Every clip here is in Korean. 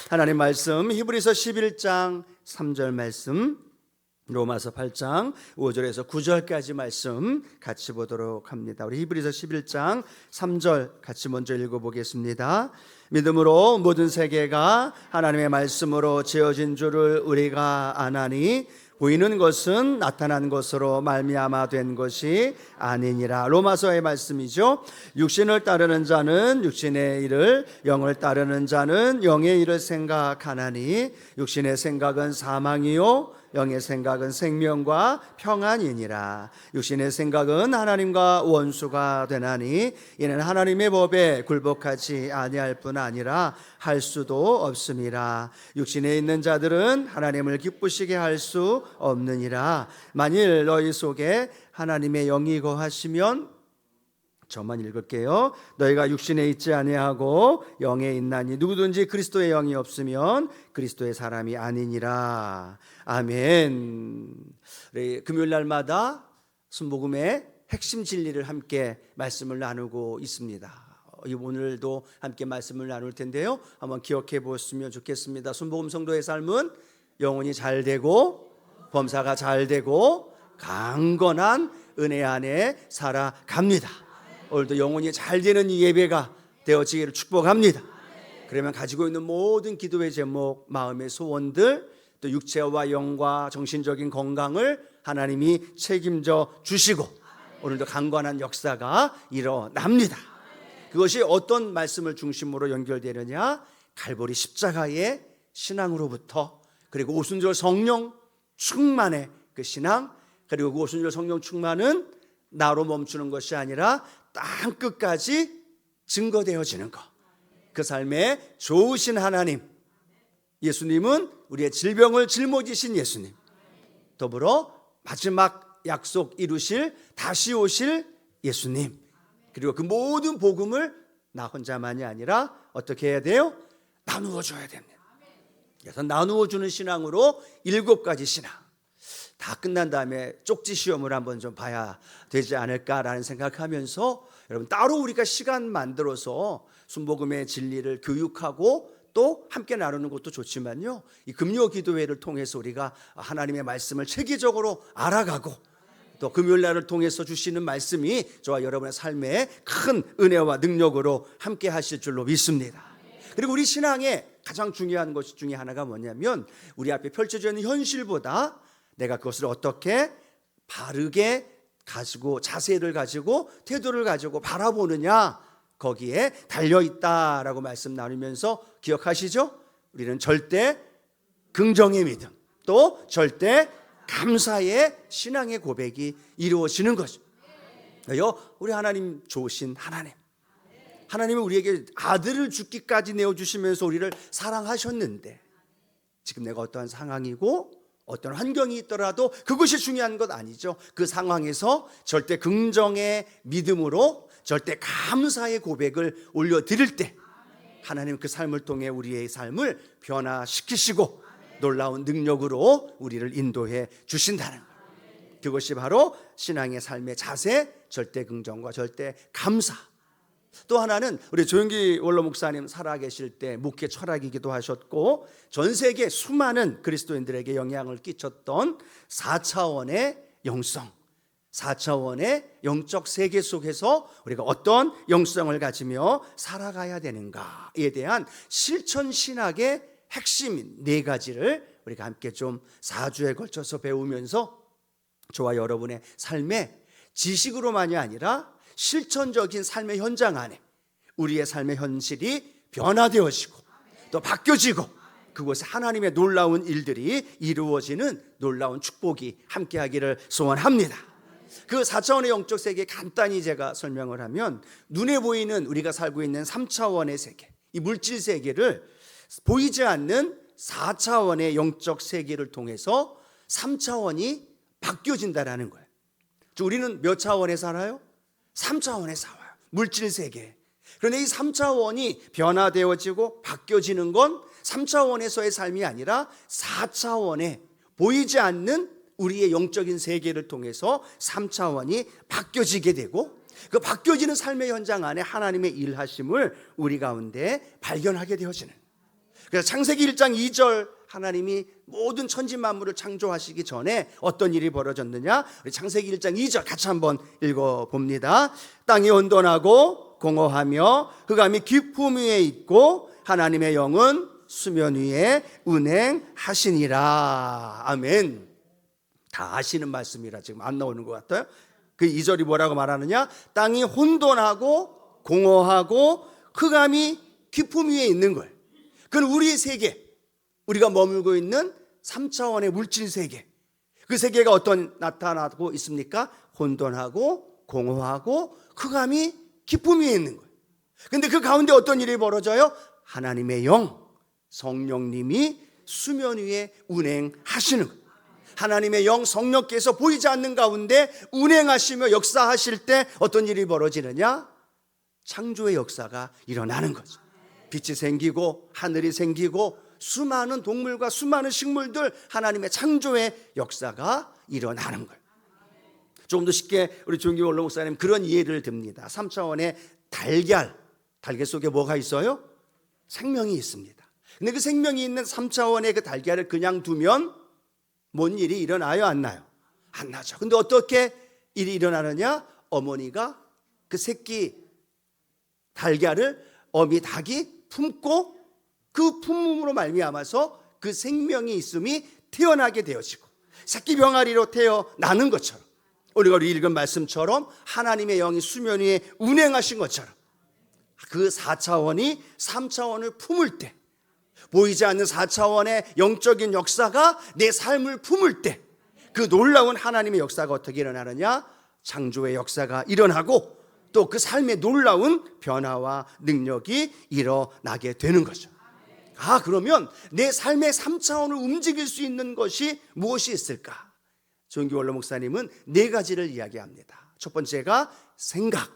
하나님 말씀 히브리서 11장 3절 말씀, 로마서 8장 5절에서 9절까지 말씀 같이 보도록 합니다. 우리 히브리서 11장 3절 같이 먼저 읽어보겠습니다. 믿음으로 모든 세계가 하나님의 말씀으로 지어진 줄을 우리가 아나니 보이는 것은 나타난 것으로 말미암아 된 것이 아니니라. 로마서의 말씀이죠. 육신을 따르는 자는 육신의 일을, 영을 따르는 자는 영의 일을 생각하나니 육신의 생각은 사망이요 영의 생각은 생명과 평안이니라. 육신의 생각은 하나님과 원수가 되나니 이는 하나님의 법에 굴복하지 아니할 뿐 아니라 할 수도 없음이라. 육신에 있는 자들은 하나님을 기쁘시게 할 수 없느니라. 만일 너희 속에 하나님의 영이 거하시면, 저만 읽을게요. 너희가 육신에 있지 아니하고 영에 있나니 누구든지 그리스도의 영이 없으면 그리스도의 사람이 아니니라. 아멘. 우리 금요일 날마다 순복음의 핵심 진리를 함께 말씀을 나누고 있습니다. 오늘도 함께 말씀을 나눌 텐데요, 한번 기억해 보셨으면 좋겠습니다. 순복음 성도의 삶은 영혼이 잘 되고 범사가 잘 되고 강건한 은혜 안에 살아갑니다. 오늘도 영혼이 잘 되는 이 예배가 되어지기를 축복합니다. 그러면 가지고 있는 모든 기도의 제목, 마음의 소원들, 또 육체와 영과 정신적인 건강을 하나님이 책임져 주시고 오늘도 강건한 역사가 일어납니다. 그것이 어떤 말씀을 중심으로 연결되느냐? 갈보리 십자가의 신앙으로부터, 그리고 오순절 성령 충만의 그 신앙, 그리고 그 오순절 성령 충만은 나로 멈추는 것이 아니라 땅 끝까지 증거되어지는 것. 그 삶에 좋으신 하나님, 예수님은 우리의 질병을 짊어지신 예수님, 더불어 마지막 약속 이루실 다시 오실 예수님, 그리고 그 모든 복음을 나 혼자만이 아니라 어떻게 해야 돼요? 나누어 줘야 됩니다. 그래서 나누어 주는 신앙으로 7가지 신앙, 다 끝난 다음에 쪽지 시험을 한번 좀 봐야 되지 않을까라는 생각하면서, 여러분 따로 우리가 시간 만들어서 순복음의 진리를 교육하고 또 함께 나누는 것도 좋지만요, 이 금요 기도회를 통해서 우리가 하나님의 말씀을 체계적으로 알아가고 또 금요일 날을 통해서 주시는 말씀이 저와 여러분의 삶에 큰 은혜와 능력으로 함께 하실 줄로 믿습니다. 그리고 우리 신앙에 가장 중요한 것 중에 하나가 뭐냐면, 우리 앞에 펼쳐져 있는 현실보다 내가 그것을 어떻게 바르게 가지고, 자세를 가지고, 태도를 가지고 바라보느냐, 거기에 달려있다라고 말씀 나누면서 기억하시죠? 우리는 절대 긍정의 믿음, 또 절대 감사의 신앙의 고백이 이루어지는 거죠. 우리 하나님 좋으신 하나님, 하나님은 우리에게 아들을 죽기까지 내어주시면서 우리를 사랑하셨는데, 지금 내가 어떠한 상황이고 어떤 환경이 있더라도 그것이 중요한 것 아니죠. 그 상황에서 절대 긍정의 믿음으로 절대 감사의 고백을 올려드릴 때 하나님 그 삶을 통해 우리의 삶을 변화시키시고 놀라운 능력으로 우리를 인도해 주신다는 것. 그것이 바로 신앙의 삶의 자세, 절대 긍정과 절대 감사. 또 하나는 우리 조영기 원로 목사님 살아계실 때 목회 철학이기도 하셨고 전 세계 수많은 그리스도인들에게 영향을 끼쳤던 4차원의 영성, 4차원의 영적 세계 속에서 우리가 어떤 영성을 가지며 살아가야 되는가에 대한 실천 신학의 핵심 4가지를 우리가 함께 좀 4주에 걸쳐서 배우면서 저와 여러분의 삶에 지식으로만이 아니라 실천적인 삶의 현장 안에 우리의 삶의 현실이 변화되어지고 또 바뀌어지고 그곳에 하나님의 놀라운 일들이 이루어지는 놀라운 축복이 함께하기를 소원합니다. 그 4차원의 영적 세계 간단히 제가 설명을 하면, 눈에 보이는 우리가 살고 있는 3차원의 세계, 이 물질 세계를 보이지 않는 4차원의 영적 세계를 통해서 3차원이 바뀌어진다라는 거예요. 우리는 몇 차원에 살아요? 3차원에 살아요. 물질 세계. 그런데 이 3차원이 변화되어지고 바뀌어지는 건 3차원에서의 삶이 아니라 4차원의 보이지 않는 우리의 영적인 세계를 통해서 3차원이 바뀌어지게 되고, 그 바뀌어지는 삶의 현장 안에 하나님의 일하심을 우리 가운데 발견하게 되어지는, 그래서 창세기 1장 2절 하나님이 모든 천지 만물을 창조하시기 전에 어떤 일이 벌어졌느냐? 우리 창세기 1장 2절 같이 한번 읽어봅니다. 땅이 혼돈하고 공허하며 흑암이 깊음 위에 있고 하나님의 영은 수면 위에 운행하시니라. 아멘. 다 아시는 말씀이라 지금 안 나오는 것 같아요. 그 2절이 뭐라고 말하느냐? 땅이 혼돈하고 공허하고 흑암이 깊음 위에 있는 거예요. 그건 우리 세계, 우리가 머물고 있는 3차원의 물질 세계, 그 세계가 어떤 나타나고 있습니까? 혼돈하고 공허하고 흑암이 깊음 위에 있는 거예요. 근데 그 가운데 어떤 일이 벌어져요? 하나님의 영, 성령님이 수면 위에 운행하시는 거예요. 하나님의 영 성령께서 보이지 않는 가운데 운행하시며 역사하실 때 어떤 일이 벌어지느냐? 창조의 역사가 일어나는 거죠. 빛이 생기고 하늘이 생기고 수많은 동물과 수많은 식물들, 하나님의 창조의 역사가 일어나는 거예요. 조금 더 쉽게 우리 조은교 원로 목사님 그런 이해를 듭니다. 3차원의 달걀 속에 뭐가 있어요? 생명이 있습니다. 근데 그 생명이 있는 3차원의 그 달걀을 그냥 두면 뭔 일이 일어나요? 안 나요? 안 나죠. 근데 어떻게 일이 일어나느냐? 어머니가 그 새끼 달걀을 어미 닭이 품고 그 품음으로 말미암아서 그 생명이 있음이 태어나게 되어지고 새끼 병아리로 태어나는 것처럼, 우리가 읽은 말씀처럼 하나님의 영이 수면 위에 운행하신 것처럼 그 4차원이 3차원을 품을 때, 보이지 않는 4차원의 영적인 역사가 내 삶을 품을 때 그 놀라운 하나님의 역사가 어떻게 일어나느냐? 창조의 역사가 일어나고 또 그 삶의 놀라운 변화와 능력이 일어나게 되는 거죠. 그러면 내 삶의 3차원을 움직일 수 있는 것이 무엇이 있을까? 조은교 원로 목사님은 4가지를 이야기합니다. 첫 번째가 생각,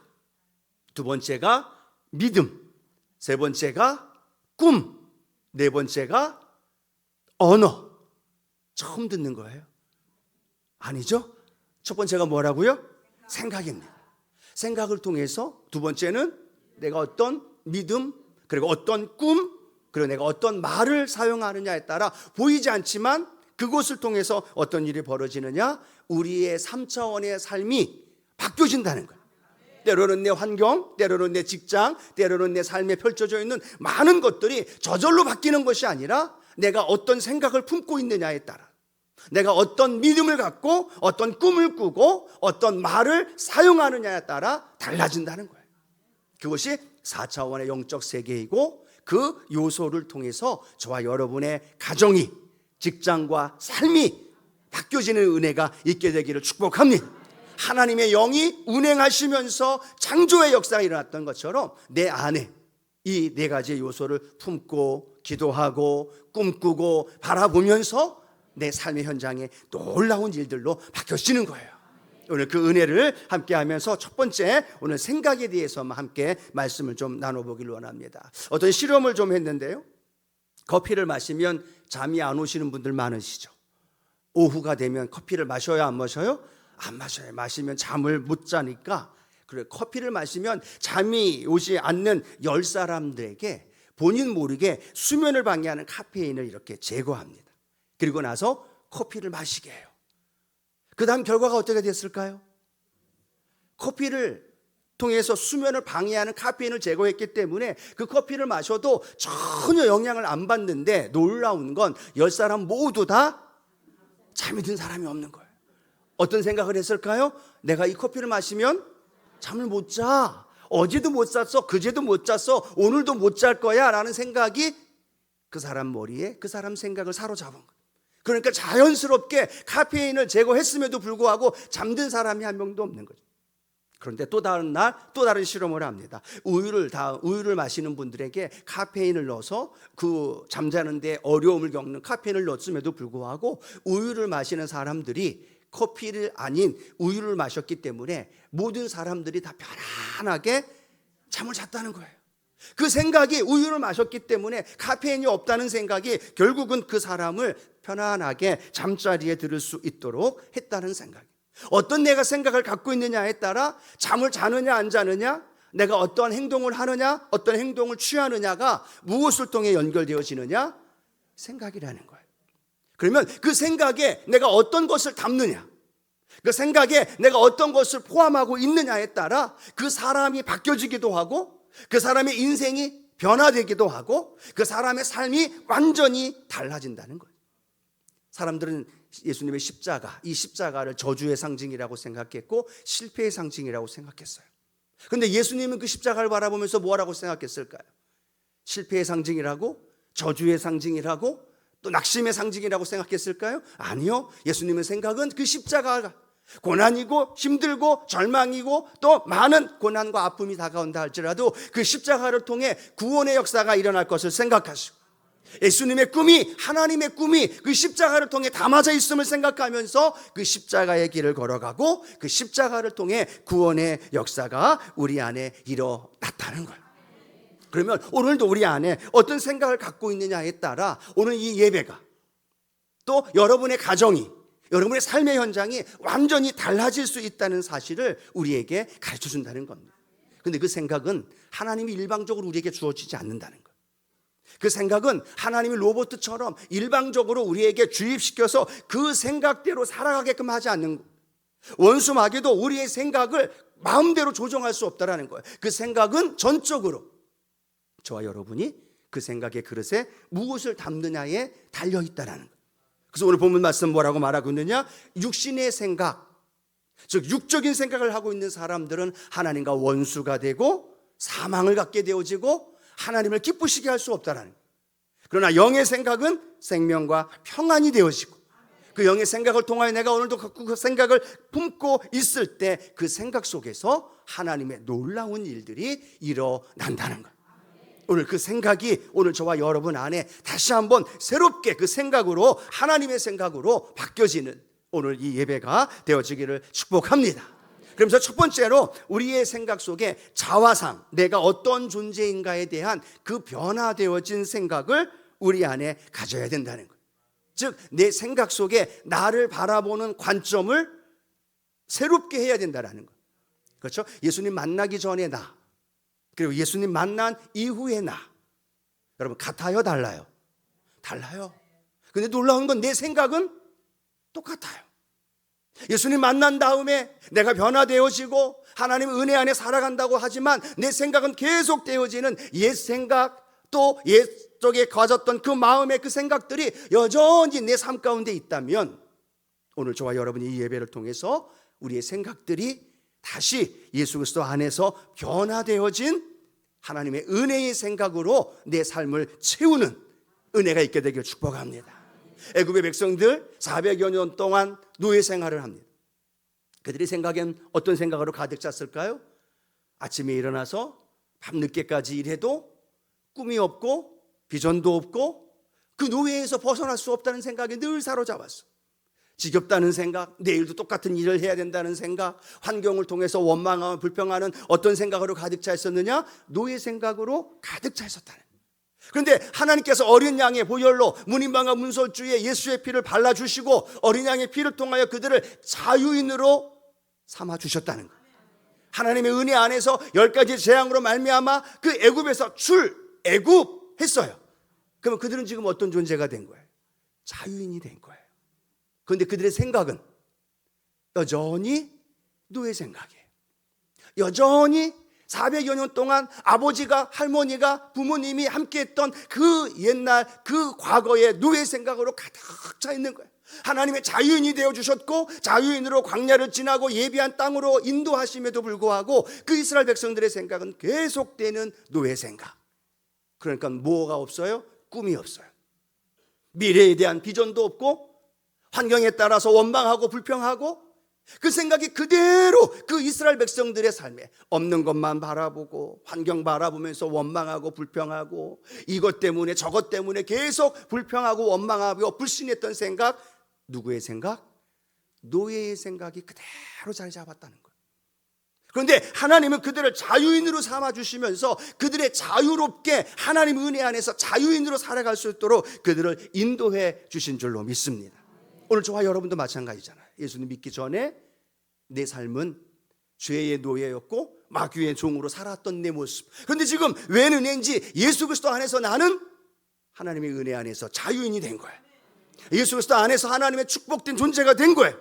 두 번째가 믿음, 세 번째가 꿈, 네 번째가 언어. 처음 듣는 거예요? 아니죠? 첫 번째가 뭐라고요? 생각입니다. 생각을 통해서 두 번째는 내가 어떤 믿음, 그리고 어떤 꿈, 그리고 내가 어떤 말을 사용하느냐에 따라 보이지 않지만 그것을 통해서 어떤 일이 벌어지느냐? 우리의 3차원의 삶이 바뀌어진다는 거예요. 때로는 내 환경, 때로는 내 직장, 때로는 내 삶에 펼쳐져 있는 많은 것들이 저절로 바뀌는 것이 아니라 내가 어떤 생각을 품고 있느냐에 따라, 내가 어떤 믿음을 갖고 어떤 꿈을 꾸고 어떤 말을 사용하느냐에 따라 달라진다는 거예요. 그것이 4차원의 영적 세계이고 그 요소를 통해서 저와 여러분의 가정이, 직장과 삶이 바뀌어지는 은혜가 있게 되기를 축복합니다. 하나님의 영이 운행하시면서 창조의 역사가 일어났던 것처럼 내 안에 이 4가지의 요소를 품고 기도하고 꿈꾸고 바라보면서 내 삶의 현장에 놀라운 일들로 바뀌어지는 거예요. 오늘 그 은혜를 함께 하면서 첫 번째, 오늘 생각에 대해서만 함께 말씀을 좀 나눠보기를 원합니다. 어떤 실험을 좀 했는데요, 커피를 마시면 잠이 안 오시는 분들 많으시죠. 오후가 되면 커피를 마셔요, 안 마셔요? 안 마셔요. 마시면 잠을 못 자니까, 그래, 커피를 마시면 잠이 오지 않는 10사람들에게 본인 모르게 수면을 방해하는 카페인을 이렇게 제거합니다. 그리고 나서 커피를 마시게 해요. 그 다음 결과가 어떻게 됐을까요? 커피를 통해서 수면을 방해하는 카페인을 제거했기 때문에 그 커피를 마셔도 전혀 영향을 안 받는데, 놀라운 건 10사람 모두 다 잠이 든 사람이 없는 거예요. 어떤 생각을 했을까요? 내가 이 커피를 마시면 잠을 못 자. 어제도 못 잤어. 그제도 못 잤어. 오늘도 못 잘 거야 라는 생각이 그 사람 머리에, 그 사람 생각을 사로잡은 거예요. 그러니까 자연스럽게 카페인을 제거했음에도 불구하고 잠든 사람이 한 명도 없는 거죠. 그런데 또 다른 날 또 다른 실험을 합니다. 우유를 마시는 분들에게 카페인을 넣어서 그 잠자는데 어려움을 겪는 카페인을 넣었음에도 불구하고 우유를 마시는 사람들이 커피를 아닌 우유를 마셨기 때문에 모든 사람들이 다 편안하게 잠을 잤다는 거예요. 그 생각이, 우유를 마셨기 때문에 카페인이 없다는 생각이 결국은 그 사람을 편안하게 잠자리에 들을 수 있도록 했다는 생각. 어떤 내가 생각을 갖고 있느냐에 따라 잠을 자느냐 안 자느냐, 내가 어떠한 행동을 하느냐, 어떤 행동을 취하느냐가 무엇을 통해 연결되어지느냐? 생각이라는 거예요. 그러면 그 생각에 내가 어떤 것을 담느냐, 그 생각에 내가 어떤 것을 포함하고 있느냐에 따라 그 사람이 바뀌어지기도 하고 그 사람의 인생이 변화되기도 하고 그 사람의 삶이 완전히 달라진다는 거예요. 사람들은 예수님의 십자가, 이 십자가를 저주의 상징이라고 생각했고 실패의 상징이라고 생각했어요. 그런데 예수님은 그 십자가를 바라보면서 뭐라고 생각했을까요? 실패의 상징이라고? 저주의 상징이라고? 또 낙심의 상징이라고 생각했을까요? 아니요. 예수님의 생각은 그 십자가가 고난이고 힘들고 절망이고 또 많은 고난과 아픔이 다가온다 할지라도 그 십자가를 통해 구원의 역사가 일어날 것을 생각하시고, 예수님의 꿈이, 하나님의 꿈이 그 십자가를 통해 담아져 있음을 생각하면서 그 십자가의 길을 걸어가고 그 십자가를 통해 구원의 역사가 우리 안에 일어났다는 거예요. 그러면 오늘도 우리 안에 어떤 생각을 갖고 있느냐에 따라 오늘 이 예배가, 또 여러분의 가정이, 여러분의 삶의 현장이 완전히 달라질 수 있다는 사실을 우리에게 가르쳐 준다는 겁니다. 그런데 그 생각은 하나님이 일방적으로 우리에게 주어지지 않는다는 거예요. 그 생각은 하나님이 로봇처럼 일방적으로 우리에게 주입시켜서 그 생각대로 살아가게끔 하지 않는 거예요. 원수 마귀도 우리의 생각을 마음대로 조정할 수 없다는 거예요. 그 생각은 전적으로 저와 여러분이 그 생각의 그릇에 무엇을 담느냐에 달려있다는 거예요. 그래서 오늘 본문 말씀 뭐라고 말하고 있느냐? 육신의 생각, 즉 육적인 생각을 하고 있는 사람들은 하나님과 원수가 되고 사망을 갖게 되어지고 하나님을 기쁘시게 할 수 없다는 거예요. 그러나 영의 생각은 생명과 평안이 되어지고 그 영의 생각을 통하여 내가 오늘도 그 생각을 품고 있을 때 그 생각 속에서 하나님의 놀라운 일들이 일어난다는 거예요. 오늘 그 생각이 오늘 저와 여러분 안에 다시 한번 새롭게 그 생각으로, 하나님의 생각으로 바뀌어지는 오늘 이 예배가 되어지기를 축복합니다. 그러면서 첫 번째로 우리의 생각 속에 자화상, 내가 어떤 존재인가에 대한 그 변화되어진 생각을 우리 안에 가져야 된다는 거예요. 즉 내 생각 속에 나를 바라보는 관점을 새롭게 해야 된다는 거예요. 그렇죠? 예수님 만나기 전에 나, 그리고 예수님 만난 이후의 나, 여러분 같아요, 달라요? 달라요. 근데 놀라운 건 내 생각은 똑같아요. 예수님 만난 다음에 내가 변화되어지고 하나님의 은혜 안에 살아간다고 하지만 내 생각은 계속 되어지는 옛 생각, 또 옛적에 가졌던 그 마음의 그 생각들이 여전히 내 삶 가운데 있다면 오늘 저와 여러분이 이 예배를 통해서 우리의 생각들이 다시 예수 그리스도 안에서 변화되어진 하나님의 은혜의 생각으로 내 삶을 채우는 은혜가 있게 되길 축복합니다. 애굽의 백성들 400여 년 동안 노예 생활을 합니다. 그들의 생각엔 어떤 생각으로 가득 찼을까요? 아침에 일어나서 밤늦게까지 일해도 꿈이 없고 비전도 없고 그 노예에서 벗어날 수 없다는 생각에 늘 사로잡았어. 지겹다는 생각, 내일도 똑같은 일을 해야 된다는 생각, 환경을 통해서 원망하고 불평하는 어떤 생각으로 가득 차 있었느냐? 노예 생각으로 가득 차 있었다는. 그런데 하나님께서 어린 양의 보혈로 문인방과 문설주에 예수의 피를 발라주시고 어린 양의 피를 통하여 그들을 자유인으로 삼아주셨다는 거예요. 하나님의 은혜 안에서 10가지 재앙으로 말미암아 그 애굽에서 애굽했어요. 그러면 그들은 지금 어떤 존재가 된 거예요? 자유인이 된 거예요. 그런데 그들의 생각은 여전히 노예 생각이에요. 여전히 400여 년 동안 아버지가, 할머니가, 부모님이 함께했던 그 옛날 그 과거의 노예 생각으로 가득 차 있는 거예요. 하나님의 자유인이 되어주셨고 자유인으로 광야를 지나고 예비한 땅으로 인도하심에도 불구하고 그 이스라엘 백성들의 생각은 계속되는 노예 생각. 그러니까 뭐가 없어요? 꿈이 없어요. 미래에 대한 비전도 없고 환경에 따라서 원망하고 불평하고 그 생각이 그대로 그 이스라엘 백성들의 삶에 없는 것만 바라보고 환경 바라보면서 원망하고 불평하고 이것 때문에 저것 때문에 계속 불평하고 원망하고 불신했던 생각, 누구의 생각? 노예의 생각이 그대로 자리 잡았다는 거예요. 그런데 하나님은 그들을 자유인으로 삼아주시면서 그들의 자유롭게 하나님 은혜 안에서 자유인으로 살아갈 수 있도록 그들을 인도해 주신 줄로 믿습니다. 오늘 저와 여러분도 마찬가지잖아요. 예수님 믿기 전에 내 삶은 죄의 노예였고 마귀의 종으로 살았던 내 모습. 그런데 지금 웬 은혜인지 예수 그리스도 안에서 나는 하나님의 은혜 안에서 자유인이 된 거예요. 예수 그리스도 안에서 하나님의 축복된 존재가 된 거예요.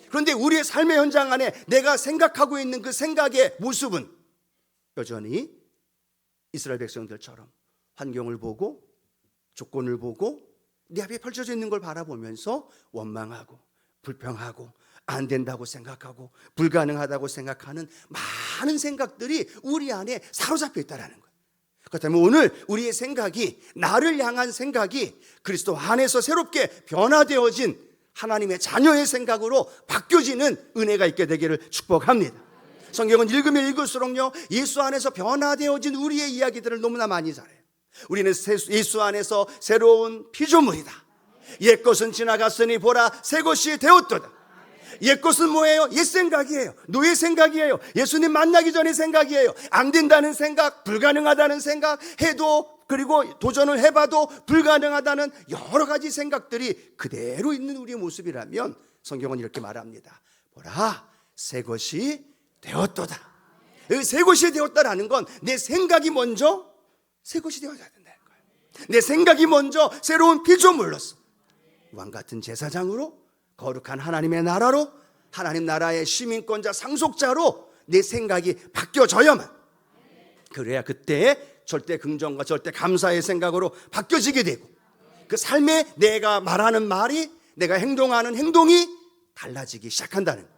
그런데 우리의 삶의 현장 안에 내가 생각하고 있는 그 생각의 모습은 여전히 이스라엘 백성들처럼 환경을 보고 조건을 보고 내 앞에 펼쳐져 있는 걸 바라보면서 원망하고 불평하고 안 된다고 생각하고 불가능하다고 생각하는 많은 생각들이 우리 안에 사로잡혀 있다는 거예요. 그렇다면 오늘 우리의 생각이, 나를 향한 생각이 그리스도 안에서 새롭게 변화되어진 하나님의 자녀의 생각으로 바뀌어지는 은혜가 있게 되기를 축복합니다. 성경은 읽으면 읽을수록요, 예수 안에서 변화되어진 우리의 이야기들을 너무나 많이 잘해요. 우리는 예수 안에서 새로운 피조물이다. 옛것은 지나갔으니 보라 새 것이 되었도다. 옛것은 뭐예요? 옛 생각이에요. 노예 생각이에요. 예수님 만나기 전의 생각이에요. 안 된다는 생각, 불가능하다는 생각, 해도 그리고 도전을 해봐도 불가능하다는 여러 가지 생각들이 그대로 있는 우리의 모습이라면 성경은 이렇게 말합니다. 보라 새 것이 되었도다. 새 것이 되었다라는 건 내 생각이 먼저 새 것이 되어야 된다는 거예요. 내 생각이 먼저 새로운 피조물로서 왕같은 제사장으로 거룩한 하나님의 나라로, 하나님 나라의 시민권자 상속자로 내 생각이 바뀌어져야만, 그래야 그때 절대 긍정과 절대 감사의 생각으로 바뀌어지게 되고 그 삶에 내가 말하는 말이, 내가 행동하는 행동이 달라지기 시작한다는 거예요.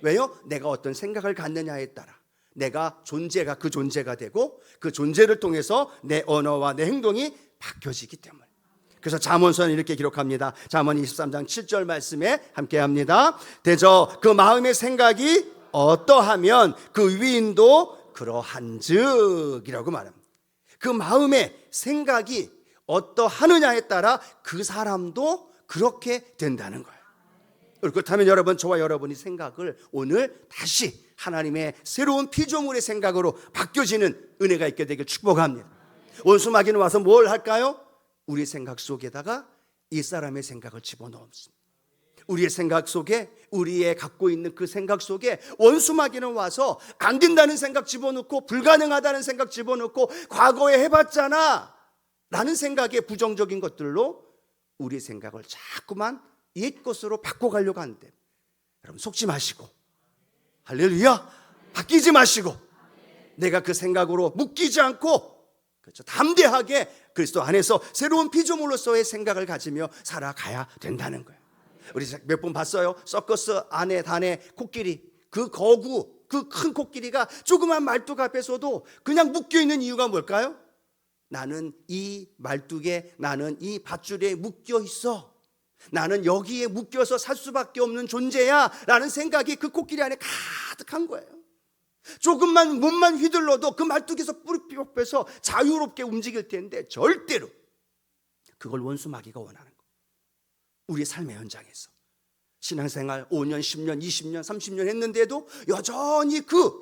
왜요? 내가 어떤 생각을 갖느냐에 따라 내가 존재가 그 존재가 되고 그 존재를 통해서 내 언어와 내 행동이 바뀌어지기 때문에. 그래서 잠언서는 이렇게 기록합니다. 잠언 23장 7절 말씀에 함께 합니다. 대저 그 마음의 생각이 어떠하면 그 위인도 그러한즉이라고 말합니다. 그 마음의 생각이 어떠하느냐에 따라 그 사람도 그렇게 된다는 거예요. 그렇다면 여러분, 저와 여러분이 생각을 오늘 다시 하나님의 새로운 피조물의 생각으로 바뀌어지는 은혜가 있게 되길 축복합니다. 원수마귀는 와서 뭘 할까요? 우리 생각 속에다가 이 사람의 생각을 집어넣습니다. 우리의 생각 속에, 우리의 갖고 있는 그 생각 속에 원수마귀는 와서 안 된다는 생각 집어넣고 불가능하다는 생각 집어넣고 과거에 해봤잖아 라는 생각에 부정적인 것들로 우리의 생각을 자꾸만 옛 것으로 바꿔가려고 하는데, 여러분 속지 마시고, 할렐루야, 바뀌지 마시고 내가 그 생각으로 묶이지 않고, 그렇죠, 담대하게 그리스도 안에서 새로운 피조물로서의 생각을 가지며 살아가야 된다는 거예요. 우리 몇 번 봤어요. 서커스 안에 단에 코끼리, 그 거구, 그 큰 코끼리가 조그만 말뚝 앞에서도 그냥 묶여있는 이유가 뭘까요? 나는 이 말뚝에, 나는 이 밧줄에 묶여 있어, 나는 여기에 묶여서 살 수밖에 없는 존재야 라는 생각이 그 코끼리 안에 가득한 거예요. 조금만 몸만 휘둘러도 그 말뚝에서 뿌리뼈 빼서 자유롭게 움직일 텐데 절대로 그걸 원수마귀가 원하는 거예요. 우리의 삶의 현장에서 신앙생활 5년, 10년, 20년, 30년 했는데도 여전히 그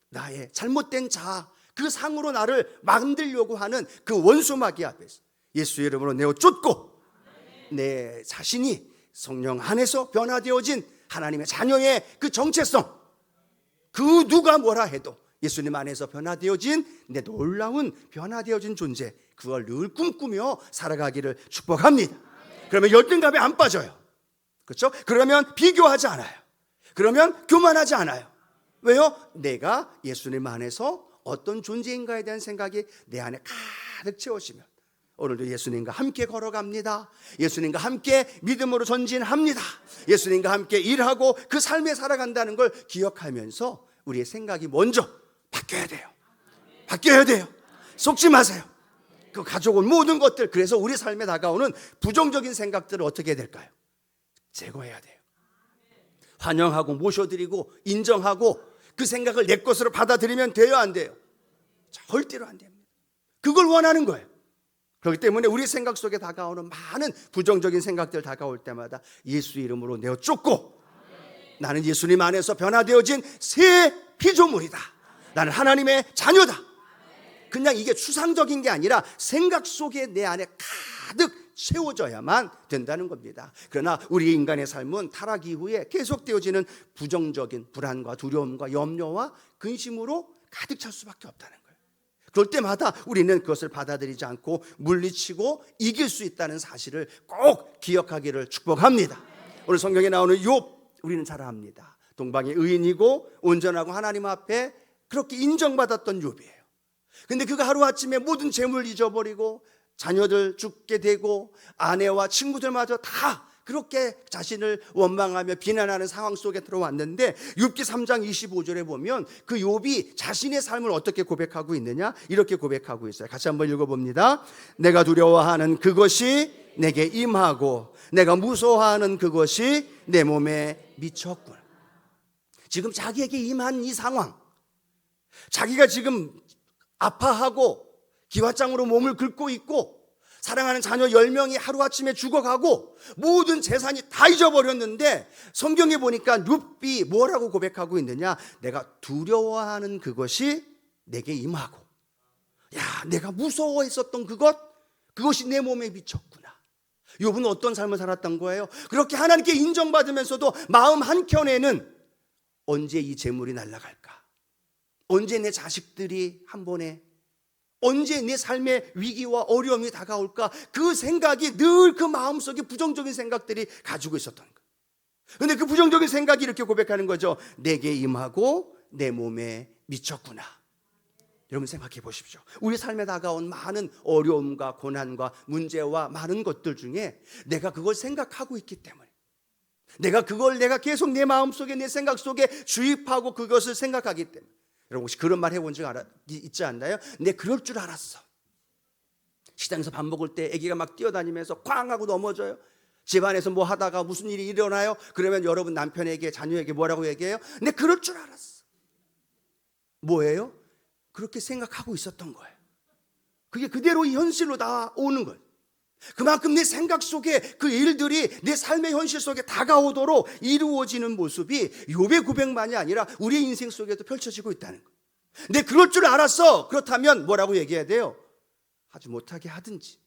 나의 잘못된 자아, 그 상으로 나를 만들려고 하는 그 원수마귀 앞에서 예수의 이름으로 내어 쫓고 내 자신이 성령 안에서 변화되어진 하나님의 자녀의 그 정체성, 그 누가 뭐라 해도 예수님 안에서 변화되어진 내 놀라운 변화되어진 존재, 그걸 늘 꿈꾸며 살아가기를 축복합니다. 그러면 열등감에 안 빠져요. 그렇죠? 그러면 비교하지 않아요. 그러면 교만하지 않아요. 왜요? 내가 예수님 안에서 어떤 존재인가에 대한 생각이 내 안에 가득 채워지면 오늘도 예수님과 함께 걸어갑니다. 예수님과 함께 믿음으로 전진합니다. 예수님과 함께 일하고 그 삶에 살아간다는 걸 기억하면서 우리의 생각이 먼저 바뀌어야 돼요. 바뀌어야 돼요. 속지 마세요. 그 가져온 모든 것들, 그래서 우리 삶에 다가오는 부정적인 생각들을 어떻게 해야 될까요? 제거해야 돼요. 환영하고 모셔드리고 인정하고 그 생각을 내 것으로 받아들이면 돼요, 안 돼요? 절대로 안 됩니다. 그걸 원하는 거예요. 그렇기 때문에 우리 생각 속에 다가오는 많은 부정적인 생각들 다가올 때마다 예수 이름으로 내어 쫓고, 나는 예수님 안에서 변화되어진 새 피조물이다, 나는 하나님의 자녀다. 그냥 이게 추상적인 게 아니라 생각 속에 내 안에 가득 세워져야만 된다는 겁니다. 그러나 우리 인간의 삶은 타락 이후에 계속되어지는 부정적인 불안과 두려움과 염려와 근심으로 가득 찰 수밖에 없다는 거예요. 그럴 때마다 우리는 그것을 받아들이지 않고 물리치고 이길 수 있다는 사실을 꼭 기억하기를 축복합니다. 오늘 성경에 나오는 욥 우리는 잘 압니다. 동방의 의인이고 온전하고 하나님 앞에 그렇게 인정받았던 욥이에요. 근데 그가 하루아침에 모든 재물을 잊어버리고 자녀들 죽게 되고 아내와 친구들마저 다 그렇게 자신을 원망하며 비난하는 상황 속에 들어왔는데 욥기 3장 25절에 보면 그 욥이 자신의 삶을 어떻게 고백하고 있느냐, 이렇게 고백하고 있어요. 같이 한번 읽어봅니다. 내가 두려워하는 그것이 내게 임하고 내가 무서워하는 그것이 내 몸에 미쳤군. 지금 자기에게 임한 이 상황, 자기가 지금 아파하고 기왓장으로 몸을 긁고 있고 사랑하는 자녀 10명이 하루아침에 죽어가고 모든 재산이 다 잊어버렸는데 성경에 보니까 욥이 뭐라고 고백하고 있느냐, 내가 두려워하는 그것이 내게 임하고, 야, 내가 무서워했었던 그것이 내 몸에 미쳤구나. 욥은 어떤 삶을 살았던 거예요? 그렇게 하나님께 인정받으면서도 마음 한켠에는 언제 이 재물이 날아갈까? 언제 내 자식들이 한 번에, 언제 내 삶의 위기와 어려움이 다가올까? 그 생각이 늘 그 마음속에 부정적인 생각들이 가지고 있었던 거예요. 그런데 그 부정적인 생각이 이렇게 고백하는 거죠. 내게 임하고 내 몸에 미쳤구나. 여러분 생각해 보십시오. 우리 삶에 다가온 많은 어려움과 고난과 문제와 많은 것들 중에 내가 그걸 생각하고 있기 때문에, 내가 계속 내 마음속에, 내 생각 속에 주입하고 그것을 생각하기 때문에, 여러분 혹시 그런 말 해본 적 있지 않나요? 내 그럴 줄 알았어. 시장에서 밥 먹을 때 아기가 막 뛰어다니면서 쾅 하고 넘어져요. 집안에서 뭐 하다가 무슨 일이 일어나요? 그러면 여러분 남편에게, 자녀에게 뭐라고 얘기해요? 내 그럴 줄 알았어. 뭐예요? 그렇게 생각하고 있었던 거예요. 그게 그대로 이 현실로 나오는 거예요. 그만큼 내 생각 속에 그 일들이 내 삶의 현실 속에 다가오도록 이루어지는 모습이 욥의 고백만이 아니라 우리의 인생 속에도 펼쳐지고 있다는 거예요. 내 그럴 줄 알았어. 그렇다면 뭐라고 얘기해야 돼요? 하지 못하게 하든지,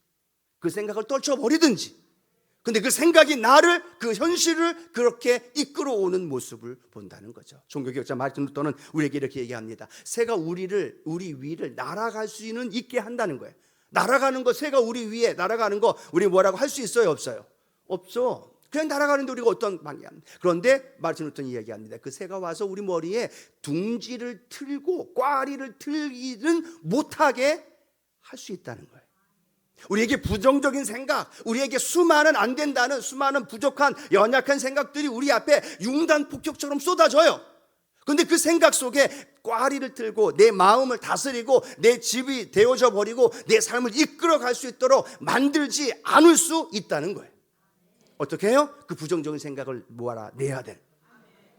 그 생각을 떨쳐버리든지. 근데 그 생각이 나를, 그 현실을 그렇게 이끌어오는 모습을 본다는 거죠. 종교개혁자 마르틴 루터는 우리에게 이렇게 얘기합니다. 새가 우리 위를 날아갈 수 있게 한다는 거예요. 날아가는 거, 새가 우리 위에 날아가는 거 우리 뭐라고 할 수 있어요? 없어요? 없죠. 그냥 날아가는데 우리가 어떤 방향. 그런데 마르틴 루터는 이야기합니다. 그 새가 와서 우리 머리에 둥지를 틀고 꽈리를 틀기는 못하게 할 수 있다는 거예요. 우리에게 부정적인 생각, 우리에게 수많은 안 된다는, 수많은 부족한 연약한 생각들이 우리 앞에 융단 폭격처럼 쏟아져요. 그런데 그 생각 속에 꽈리를 틀고 내 마음을 다스리고 내 집이 되어져 버리고 내 삶을 이끌어 갈 수 있도록 만들지 않을 수 있다는 거예요. 어떻게 해요? 그 부정적인 생각을 모아내야 돼.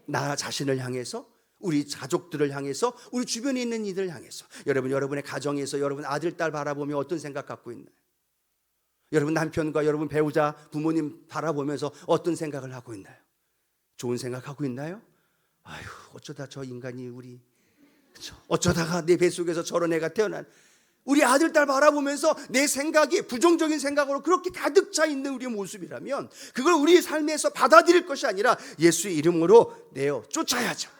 나 자신을 향해서, 우리 가족들을 향해서, 우리 주변에 있는 이들을 향해서. 여러분의 가정에서 여러분 아들, 딸 바라보며 어떤 생각 갖고 있나요? 여러분 남편과 여러분 배우자, 부모님 바라보면서 어떤 생각을 하고 있나요? 좋은 생각하고 있나요? 아휴, 어쩌다 저 인간이 어쩌다가 내 뱃속에서 저런 애가 태어난, 우리 아들, 딸 바라보면서 내 생각이 부정적인 생각으로 그렇게 가득 차 있는 우리의 모습이라면 그걸 우리의 삶에서 받아들일 것이 아니라 예수의 이름으로 내어 쫓아야죠.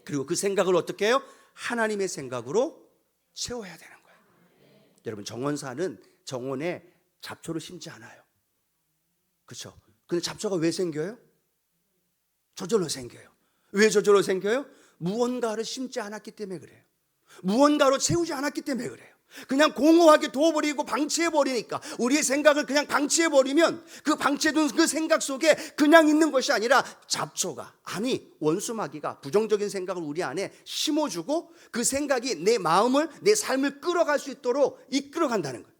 그리고 그 생각을 어떻게 해요? 하나님의 생각으로 채워야 되는 거예요. 여러분, 정원사는 정원에 잡초를 심지 않아요. 그렇죠? 근데 잡초가 왜 생겨요? 저절로 생겨요. 왜 저절로 생겨요? 무언가를 심지 않았기 때문에 그래요. 무언가로 채우지 않았기 때문에 그래요. 그냥 공허하게 둬버리고 방치해버리니까, 우리의 생각을 그냥 방치해버리면 그 방치해둔 그 생각 속에 그냥 있는 것이 아니라 잡초가, 아니 원수마귀가 부정적인 생각을 우리 안에 심어주고 그 생각이 내 마음을, 내 삶을 끌어갈 수 있도록 이끌어간다는 거예요.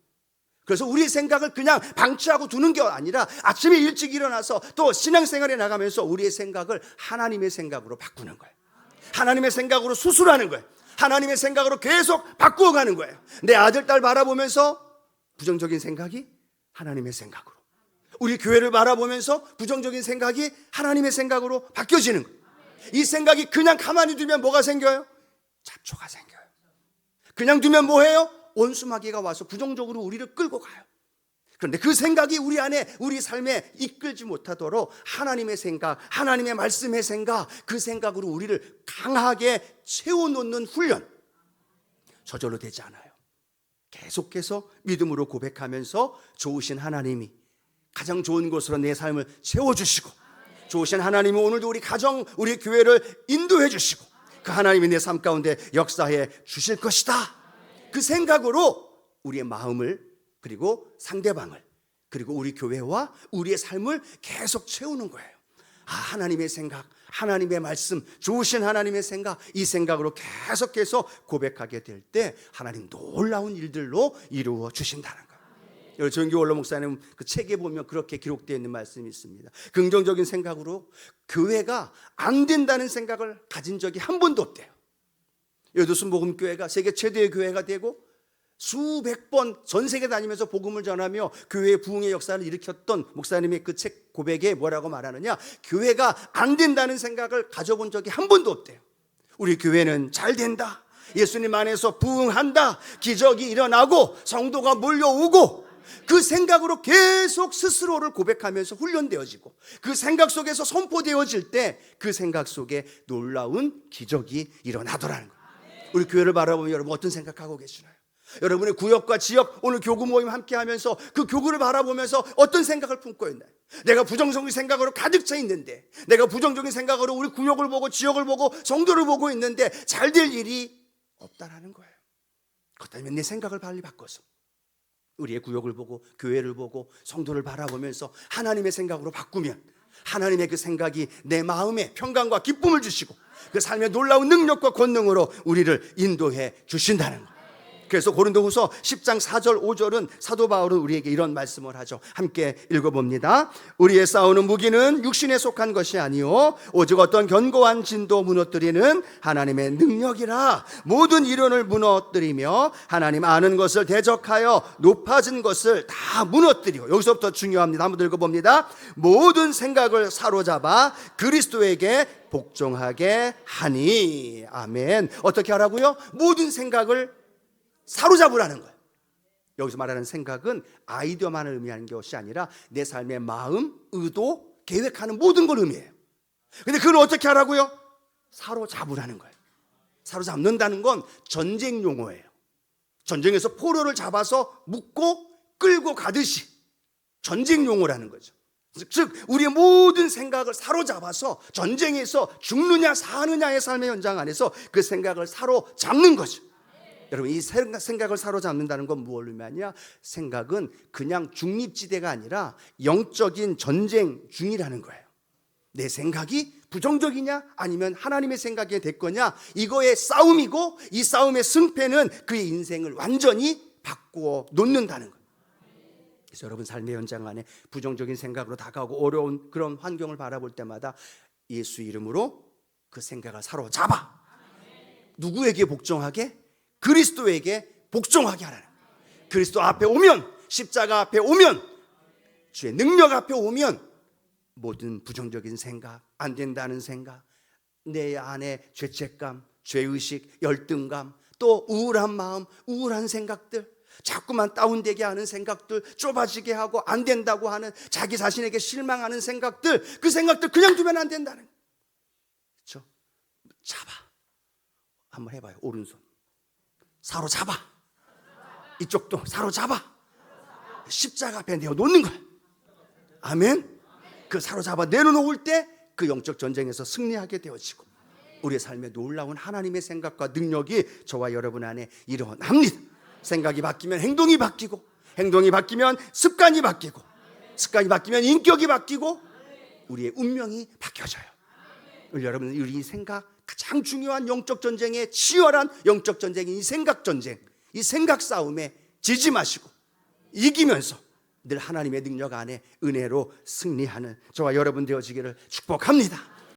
그래서 우리의 생각을 그냥 방치하고 두는 게 아니라 아침에 일찍 일어나서 또 신앙생활에 나가면서 우리의 생각을 하나님의 생각으로 바꾸는 거예요. 하나님의 생각으로 수술하는 거예요. 하나님의 생각으로 계속 바꾸어가는 거예요. 내 아들, 딸 바라보면서 부정적인 생각이 하나님의 생각으로, 우리 교회를 바라보면서 부정적인 생각이 하나님의 생각으로 바뀌어지는 거예요. 이 생각이 그냥 가만히 두면 뭐가 생겨요? 잡초가 생겨요. 그냥 두면 뭐해요? 원수마귀가 와서 부정적으로 우리를 끌고 가요. 그런데 그 생각이 우리 안에, 우리 삶에 이끌지 못하도록 하나님의 생각, 하나님의 말씀의 생각, 그 생각으로 우리를 강하게 채워놓는 훈련, 저절로 되지 않아요. 계속해서 믿음으로 고백하면서 좋으신 하나님이 가장 좋은 곳으로 내 삶을 채워주시고, 좋으신 하나님이 오늘도 우리 가정, 우리 교회를 인도해 주시고, 그 하나님이 내 삶 가운데 역사해 주실 것이다. 그 생각으로 우리의 마음을, 그리고 상대방을, 그리고 우리 교회와 우리의 삶을 계속 채우는 거예요. 하나님의 생각, 하나님의 말씀, 좋으신 하나님의 생각, 이 생각으로 계속해서 고백하게 될 때 하나님 놀라운 일들로 이루어 주신다는 거예요. 정규 원로 목사님 그 책에 보면 그렇게 기록되어 있는 말씀이 있습니다. 긍정적인 생각으로 교회가 안 된다는 생각을 가진 적이 한 번도 없대요. 여도순 복음교회가 세계 최대의 교회가 되고 수백 번 전 세계 다니면서 복음을 전하며 교회의 부흥의 역사를 일으켰던 목사님의 그 책 고백에 뭐라고 말하느냐, 교회가 안 된다는 생각을 가져본 적이 한 번도 없대요. 우리 교회는 잘 된다, 예수님 안에서 부흥한다, 기적이 일어나고 성도가 몰려오고, 그 생각으로 계속 스스로를 고백하면서 훈련되어지고, 그 생각 속에서 선포되어질 때 그 생각 속에 놀라운 기적이 일어나더라는 거예요. 우리 교회를 바라보면 여러분 어떤 생각하고 계시나요? 여러분의 구역과 지역, 오늘 교구 모임 함께 하면서 그 교구를 바라보면서 어떤 생각을 품고 있나요? 내가 부정적인 생각으로 가득 차 있는데, 내가 부정적인 생각으로 우리 구역을 보고 지역을 보고 성도를 보고 있는데 잘 될 일이 없다라는 거예요. 그렇다면 내 생각을 빨리 바꿔서 우리의 구역을 보고 교회를 보고 성도를 바라보면서 하나님의 생각으로 바꾸면 하나님의 그 생각이 내 마음에 평강과 기쁨을 주시고 그 삶의 놀라운 능력과 권능으로 우리를 인도해 주신다는 거예요. 그래서 고린도후서 10장 4절 5절은 사도 바울은 우리에게 이런 말씀을 하죠. 함께 읽어봅니다. 우리의 싸우는 무기는 육신에 속한 것이 아니요 오직 어떤 견고한 진도 무너뜨리는 하나님의 능력이라. 모든 이론을 무너뜨리며 하나님 아는 것을 대적하여 높아진 것을 다 무너뜨리고, 여기서부터 중요합니다. 한번 읽어봅니다. 모든 생각을 사로잡아 그리스도에게 복종하게 하니. 아멘. 어떻게 하라고요? 모든 생각을 사로잡으라는 거예요. 여기서 말하는 생각은 아이디어만을 의미하는 것이 아니라 내 삶의 마음, 의도, 계획하는 모든 걸 의미해요. 근데 그걸 어떻게 하라고요? 사로잡으라는 거예요. 사로잡는다는 건 전쟁 용어예요. 전쟁에서 포로를 잡아서 묶고 끌고 가듯이 전쟁 용어라는 거죠. 즉 우리의 모든 생각을 사로잡아서 전쟁에서 죽느냐 사느냐의 삶의 현장 안에서 그 생각을 사로잡는 거죠. 여러분, 이 생각을 사로잡는다는 건 무엇을 의미하냐? 생각은 그냥 중립지대가 아니라 영적인 전쟁 중이라는 거예요. 내 생각이 부정적이냐 아니면 하나님의 생각이 될 거냐, 이거의 싸움이고, 이 싸움의 승패는 그의 인생을 완전히 바꾸어 놓는다는 거예요. 그래서 여러분 삶의 현장 안에 부정적인 생각으로 다가오고 어려운 그런 환경을 바라볼 때마다 예수 이름으로 그 생각을 사로잡아 누구에게 복종하게? 그리스도에게 복종하게 하라는 거예요. 그리스도 앞에 오면, 십자가 앞에 오면, 주의 능력 앞에 오면 모든 부정적인 생각, 안 된다는 생각, 내 안에 죄책감, 죄의식, 열등감, 또 우울한 마음, 우울한 생각들, 자꾸만 다운되게 하는 생각들, 좁아지게 하고 안 된다고 하는 자기 자신에게 실망하는 생각들, 그 생각들 그냥 두면 안 된다는 거예요. 그렇죠? 잡아. 한번 해봐요. 오른손 사로잡아. 이쪽도 사로잡아. 십자가 앞에 내어놓는 거야. 아멘. 그 사로잡아 내려놓을 때 그 영적 전쟁에서 승리하게 되어지고 우리의 삶에 놀라운 하나님의 생각과 능력이 저와 여러분 안에 일어납니다. 생각이 바뀌면 행동이 바뀌고, 행동이 바뀌면 습관이 바뀌고, 습관이 바뀌면 인격이 바뀌고 우리의 운명이 바뀌어져요. 우리 여러분, 우리 생각, 가장 중요한 영적 전쟁의 치열한 영적 전쟁인 이 생각 전쟁, 이 생각 싸움에 지지 마시고 이기면서 늘 하나님의 능력 안에 은혜로 승리하는 저와 여러분 되어지기를 축복합니다.